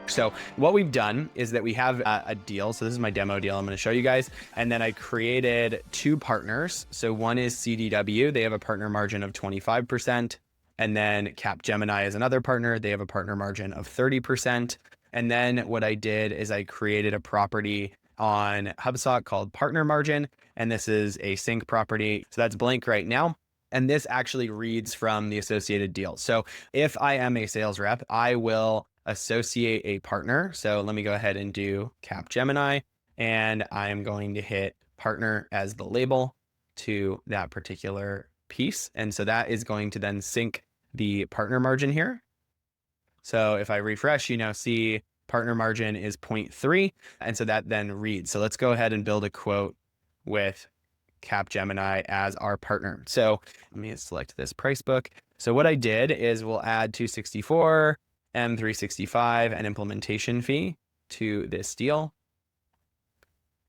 So what we've done is that we have a deal. So this is my demo deal I'm going to show you guys. And then I created 2 partners. So one is CDW. They have a partner margin of 25%. And then Capgemini is another partner. They have a partner margin of 30%. And then what I did is I created a property on HubSpot called partner margin. And this is a sync property. So that's blank right now. And this actually reads from the associated deal. So if I am a sales rep, I will associate a partner. So let me go ahead and do Capgemini, and I'm going to hit partner as the label to that particular piece. And so that is going to then sync the partner margin here. So if I refresh, you now see partner margin is 0.3. And so that then reads. So let's go ahead and build a quote with Capgemini as our partner. So let me select this price book. So what I did is we'll add 264, M365, and implementation fee to this deal.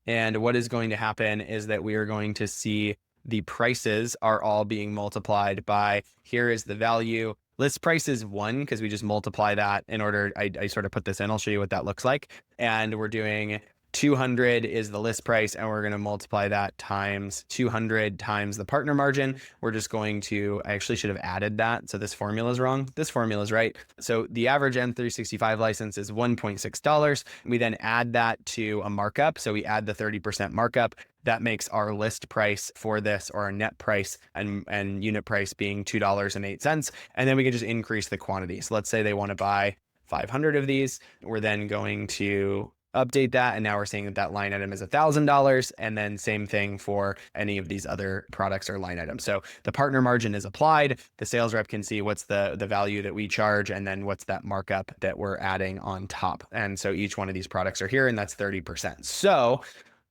And what is going to happen is that we are going to see the prices are all being multiplied by, here is the value. List price is 1 because we just multiply that in order, I sort of put this in, I'll show you what that looks like. And we're doing 200 is the list price, and we're going to multiply that times 200 times the partner margin. We're just going to, I actually should have added that. So this formula is wrong. This formula is right. So the average M365 license is $1.6. We then add that to a markup. So we add the 30% markup. That makes our list price for this, or our net price and unit price, being $2.08. And then we can just increase the quantity. So let's say they want to buy 500 of these. We're then going to update that, and now we're saying that that line item is $1,000, and then same thing for any of these other products or line items. So the partner margin is applied. The sales rep can see what's the value that we charge, and then what's that markup that we're adding on top. And so each one of these products are here, and that's 30%. So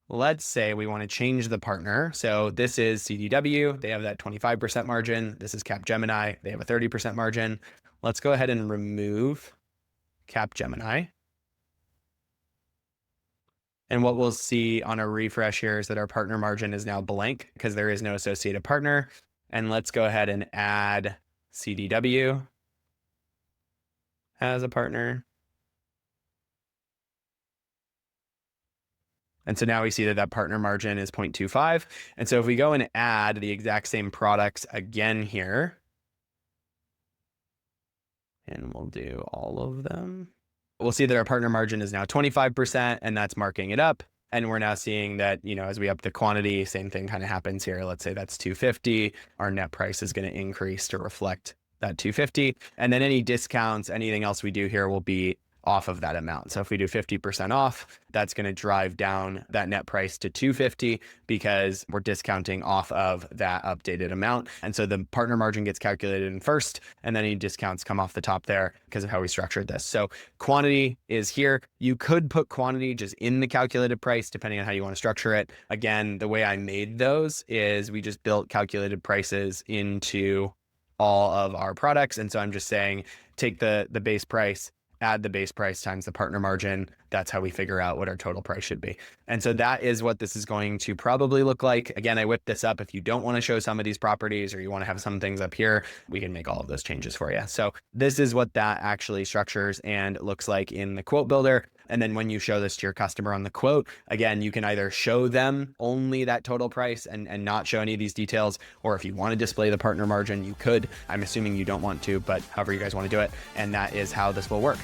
let's say we want to change the partner. So this is CDW. They have that 25% margin. This is Capgemini. They have a 30% margin. Let's go ahead and remove Capgemini. And what we'll see on a refresh here is that our partner margin is now blank because there is no associated partner. And let's go ahead and add CDW as a partner. And so now we see that that partner margin is 0.25. And so if we go and add the exact same products again here, and we'll do all of them, we'll see that our partner margin is now 25%, and that's marking it up. And we're now seeing that, as we up the quantity, same thing kind of happens here. Let's say that's 250. Our net price is going to increase to reflect that 250. And then any discounts, anything else we do here will be off of that amount. So if we do 50% off, that's going to drive down that net price to 250 because we're discounting off of that updated amount. And so the partner margin gets calculated in first, and then any discounts come off the top there because of how we structured this. So quantity is here. You could put quantity just in the calculated price, depending on how you want to structure it. Again, the way I made those is we just built calculated prices into all of our products. And so I'm just saying, take the base price, add the base price times the partner margin. That's how we figure out what our total price should be. And so that is what this is going to probably look like. Again, I whipped this up. If you don't want to show some of these properties, or you want to have some things up here, we can make all of those changes for you. So this is what that actually structures and looks like in the quote builder. And then when you show this to your customer on the quote, again, you can either show them only that total price and not show any of these details, or if you want to display the partner margin, you could. I'm assuming you don't want to, but however you guys want to do it. And that is how this will work.